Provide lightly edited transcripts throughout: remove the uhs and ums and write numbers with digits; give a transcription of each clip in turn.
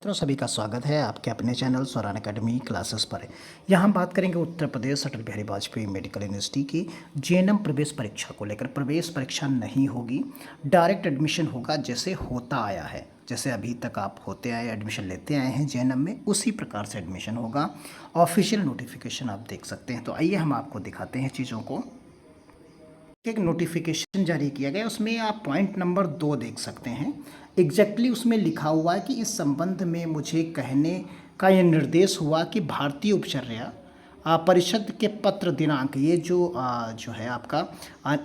मित्रों, सभी का स्वागत है आपके अपने चैनल स्वरान एकेडमी क्लासेस पर। यहाँ हम बात करेंगे उत्तर प्रदेश अटल बिहारी वाजपेयी मेडिकल यूनिवर्सिटी की जेएनएम प्रवेश परीक्षा को लेकर। प्रवेश परीक्षा नहीं होगी, डायरेक्ट एडमिशन होगा जैसे होता आया है। जैसे अभी तक आप होते आए एडमिशन लेते आए हैं जेएनएम में, उसी प्रकार से एडमिशन होगा। ऑफिशियल नोटिफिकेशन आप देख सकते हैं। तो आइए हम आपको दिखाते हैं चीज़ों को। एक नोटिफिकेशन जारी किया गया, उसमें आप पॉइंट नंबर 2 देख सकते हैं। एग्जैक्टली उसमें लिखा हुआ है कि इस संबंध में मुझे कहने का यह निर्देश हुआ कि भारतीय उपचर्या परिषद के पत्र दिनांक, ये जो है आपका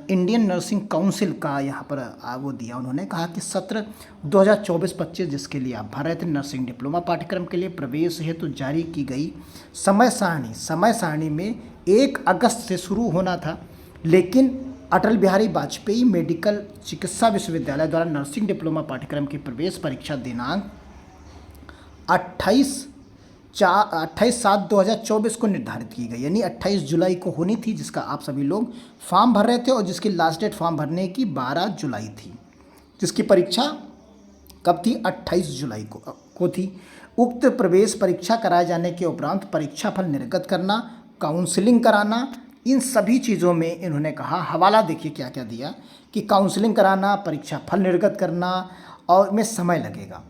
इंडियन नर्सिंग काउंसिल का यहाँ पर वो दिया। उन्होंने कहा कि सत्र 2024-25 जिसके लिए आप भर रहे थे नर्सिंग डिप्लोमा पाठ्यक्रम के लिए प्रवेश हेतु जारी की गई समय सारणी में 1 अगस्त से शुरू होना था, लेकिन अटल बिहारी वाजपेयी मेडिकल चिकित्सा विश्वविद्यालय द्वारा नर्सिंग डिप्लोमा पाठ्यक्रम की प्रवेश परीक्षा दिनांक 28/7/2024 को निर्धारित की गई। यानी 28 जुलाई को होनी थी, जिसका आप सभी लोग फॉर्म भर रहे थे और जिसकी लास्ट डेट फॉर्म भरने की 12 जुलाई थी। जिसकी परीक्षा कब थी? 28 जुलाई को थी। उक्त प्रवेश परीक्षा कराए जाने के उपरांत परीक्षा फल निर्गत करना, काउंसलिंग कराना, इन सभी चीज़ों में इन्होंने कहा, हवाला देखिए क्या क्या दिया कि काउंसलिंग कराना, परीक्षा फल निर्गत करना और में समय लगेगा,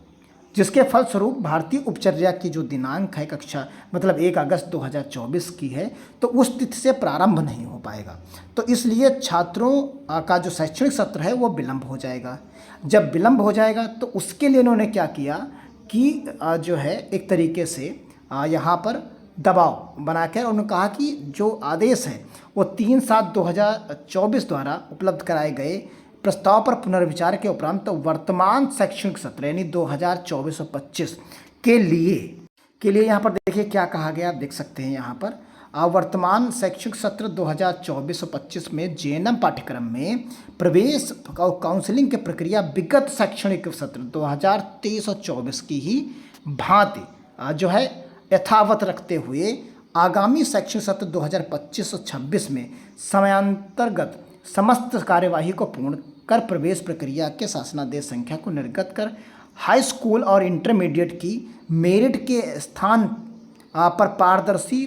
जिसके फलस्वरूप भारतीय उपचर्या की जो दिनांक है कक्षा मतलब 1 अगस्त 2024 की है, तो उस तिथि से प्रारंभ नहीं हो पाएगा। तो इसलिए छात्रों का जो शैक्षणिक सत्र है वो विलंब हो जाएगा। जब विलंब हो जाएगा तो उसके लिए इन्होंने क्या किया कि जो है एक तरीके से यहाँ पर दबाव बनाकर उन्होंने कहा कि जो आदेश है वो 3/7/2024 द्वारा उपलब्ध कराए गए प्रस्ताव पर पुनर्विचार के उपरांत वर्तमान शैक्षणिक सत्र यानी 2024-25 के लिए यहाँ पर देखिए क्या कहा गया, आप देख सकते हैं यहाँ पर वर्तमान शैक्षणिक सत्र 2024-25 में जेएनएम पाठ्यक्रम में प्रवेश और काउंसलिंग की प्रक्रिया विगत शैक्षणिक सत्र 2023-24 की ही भांति जो है यथावत रखते हुए आगामी शैक्षणिक सत्र 2025-26 में समयांतर्गत समस्त कार्यवाही को पूर्ण कर प्रवेश प्रक्रिया के शासनादेश संख्या को निर्गत कर हाई स्कूल और इंटरमीडिएट की मेरिट के स्थान पर पारदर्शी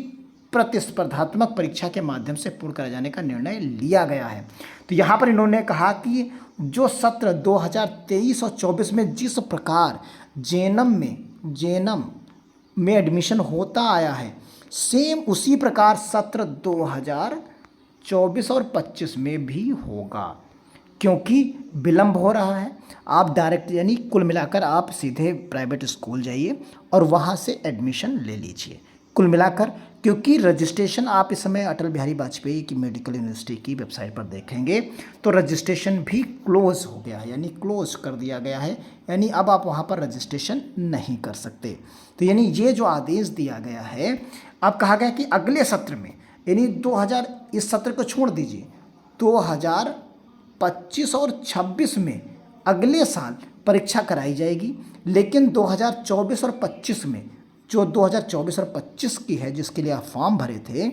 प्रतिस्पर्धात्मक परीक्षा के माध्यम से पूर्ण कराए जाने का निर्णय लिया गया है। तो यहाँ पर इन्होंने कहा कि जो सत्र 2023 और 24 में जिस प्रकार जेएनएम में एडमिशन होता आया है, सेम उसी प्रकार सत्र 2024 और 25 में भी होगा। क्योंकि विलंब हो रहा है, आप डायरेक्ट यानी कुल मिलाकर आप सीधे प्राइवेट स्कूल जाइए और वहाँ से एडमिशन ले लीजिए। कुल मिलाकर क्योंकि रजिस्ट्रेशन आप इस समय अटल बिहारी वाजपेयी की मेडिकल यूनिवर्सिटी की वेबसाइट पर देखेंगे तो रजिस्ट्रेशन भी क्लोज हो गया है, यानी क्लोज कर दिया गया है, यानी अब आप वहाँ पर रजिस्ट्रेशन नहीं कर सकते। तो यानी ये जो आदेश दिया गया है, अब कहा गया कि अगले सत्र में यानी 2000 इस सत्र को छोड़ दीजिए 2025 और 26 में अगले साल परीक्षा कराई जाएगी, लेकिन 2024 और 25 में जो 2024 और 25 की है जिसके लिए आप फॉर्म भरे थे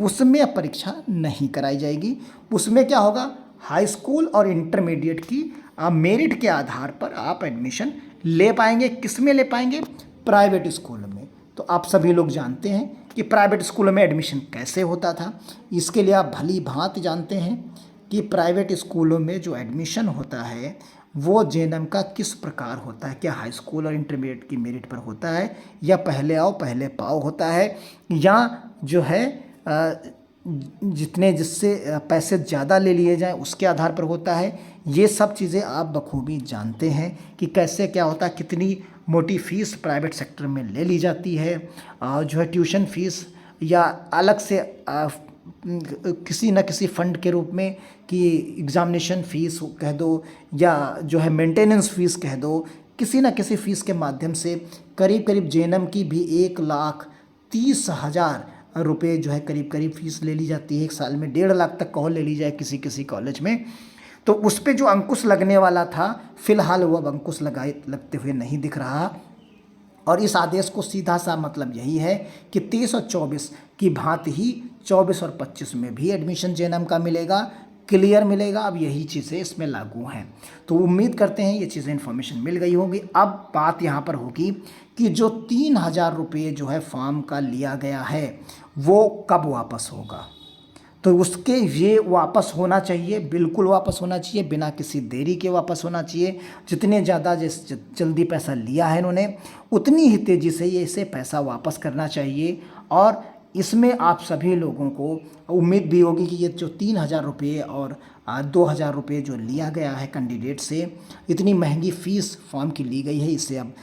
उसमें अब परीक्षा नहीं कराई जाएगी। उसमें क्या होगा, हाई स्कूल और इंटरमीडिएट की मेरिट के आधार पर आप एडमिशन ले पाएंगे। किस में ले पाएंगे? प्राइवेट स्कूल में। तो आप सभी लोग जानते हैं कि प्राइवेट स्कूल में एडमिशन कैसे होता था। इसके लिए आप भली भांति जानते हैं कि प्राइवेट स्कूलों में जो एडमिशन होता है वो जेएनएम का किस प्रकार होता है। क्या हाई स्कूल और इंटरमीडिएट की मेरिट पर होता है, या पहले आओ पहले पाओ होता है, या जो है जिससे पैसे ज़्यादा ले लिए जाएं उसके आधार पर होता है। ये सब चीज़ें आप बखूबी जानते हैं कि कैसे क्या होता है, कितनी मोटी फीस प्राइवेट सेक्टर में ले ली जाती है, जो है ट्यूशन फीस या अलग से किसी न किसी फंड के रूप में कि एग्ज़ामिनेशन फ़ीस कह दो या जो है मेंटेनेंस फ़ीस कह दो, किसी न किसी फ़ीस के माध्यम से करीब करीब जेएनएम की भी 1,30,000 रुपये जो है करीब फ़ीस ले ली जाती है। एक साल में 1.5 लाख तक कहो ले ली जाए किसी कॉलेज में। तो उस पर जो अंकुश लगने वाला था, फ़िलहाल वो अब अंकुश लगते हुए नहीं दिख रहा। और इस आदेश को सीधा सा मतलब यही है कि 23 और 24 की भांति ही 24 और 25 में भी एडमिशन जेएनएम का मिलेगा। क्लियर मिलेगा। अब यही चीज़ें इसमें लागू हैं। तो उम्मीद करते हैं ये चीज़ें इन्फॉर्मेशन मिल गई होगी। अब बात यहाँ पर होगी कि जो 3,000 रुपये जो है फॉर्म का लिया गया है वो कब वापस होगा। तो उसके ये वापस होना चाहिए, बिल्कुल वापस होना चाहिए, बिना किसी देरी के वापस होना चाहिए। जितने ज़्यादा जल्दी पैसा लिया है इन्होंने, उतनी ही तेज़ी से ये इसे पैसा वापस करना चाहिए। और इसमें आप सभी लोगों को उम्मीद भी होगी कि ये जो 3,000 रुपये और 2,000 रुपये जो लिया गया है कैंडिडेट से, इतनी महंगी फ़ीस फॉर्म की ली गई है, इसे अब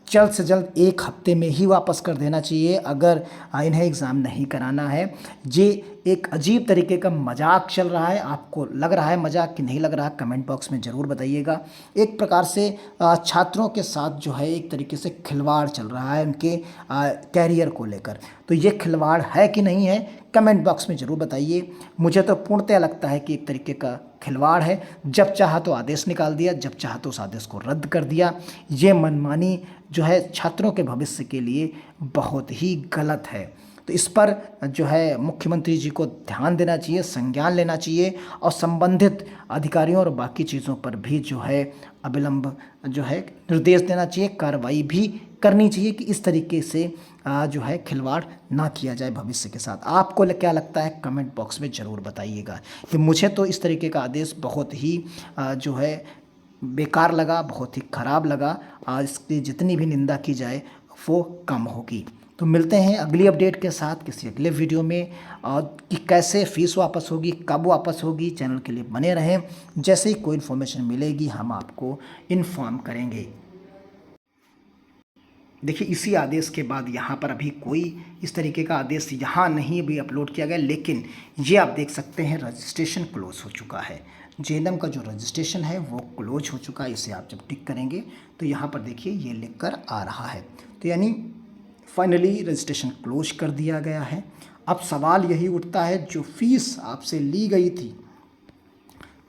जल्द से जल्द 1 हफ्ते में ही वापस कर देना चाहिए अगर इन्हें एग्ज़ाम नहीं कराना है। ये एक अजीब तरीके का मजाक चल रहा है। आपको लग रहा है मजाक कि नहीं लग रहा, कमेंट बॉक्स में ज़रूर बताइएगा। एक प्रकार से छात्रों के साथ जो है एक तरीके से खिलवाड़ चल रहा है उनके कैरियर को लेकर। तो ये खिलवाड़ है कि नहीं है, कमेंट बॉक्स में ज़रूर बताइए। मुझे तो पूर्णतः लगता है कि एक तरीके का खिलवाड़ है। जब चाहा तो आदेश निकाल दिया, जब चाहा तो उस आदेश को रद्द कर दिया। ये मनमानी जो है छात्रों के भविष्य के लिए बहुत ही गलत है। तो इस पर जो है मुख्यमंत्री जी को ध्यान देना चाहिए, संज्ञान लेना चाहिए और संबंधित अधिकारियों और बाकी चीज़ों पर भी जो है अविलंब जो है निर्देश देना चाहिए, कार्रवाई भी करनी चाहिए कि इस तरीके से जो है खिलवाड़ ना किया जाए भविष्य के साथ। आपको क्या लगता है कमेंट बॉक्स में ज़रूर बताइएगा। कि मुझे तो इस तरीके का आदेश बहुत ही जो है बेकार लगा, बहुत ही ख़राब लगा। इसकी जितनी भी निंदा की जाए वो कम होगी। तो मिलते हैं अगली अपडेट के साथ किसी अगले वीडियो में। और कि कैसे फ़ीस वापस होगी, कब वापस होगी, चैनल के लिए बने रहें। जैसे ही कोई इन्फॉर्मेशन मिलेगी हम आपको इन्फॉर्म करेंगे। देखिए इसी आदेश के बाद यहाँ पर अभी कोई इस तरीके का आदेश यहाँ नहीं भी अपलोड किया गया, लेकिन ये आप देख सकते हैं रजिस्ट्रेशन क्लोज हो चुका है। जेएनएम का जो रजिस्ट्रेशन है वो क्लोज हो चुका है। इसे आप जब टिक करेंगे तो यहाँ पर देखिए ये लिख कर आ रहा है। तो यानी फाइनली रजिस्ट्रेशन क्लोज कर दिया गया है। अब सवाल यही उठता है जो फीस आपसे ली गई थी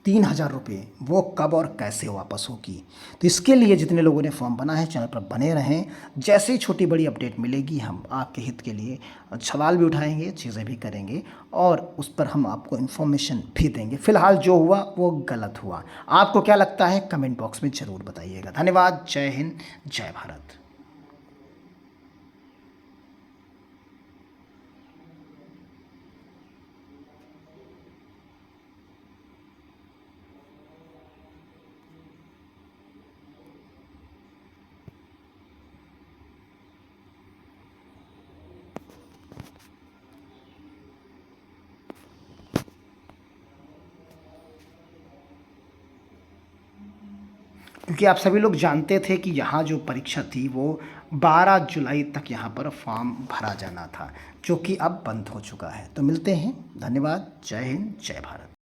3,000 रुपये, वो कब और कैसे वापस होगी। तो इसके लिए जितने लोगों ने फॉर्म बना है चैनल पर बने रहें। जैसे ही छोटी बड़ी अपडेट मिलेगी हम आपके हित के लिए सवाल भी उठाएंगे, चीज़ें भी करेंगे और उस पर हम आपको इन्फॉर्मेशन भी देंगे। फिलहाल जो हुआ वो गलत हुआ। आपको क्या लगता है कमेंट बॉक्स में ज़रूर बताइएगा। धन्यवाद। जय हिंद, जय भारत। क्योंकि आप सभी लोग जानते थे कि यहाँ जो परीक्षा थी वो 12 जुलाई तक यहाँ पर फॉर्म भरा जाना था, जो कि अब बंद हो चुका है। तो मिलते हैं। धन्यवाद। जय हिंद, जय भारत।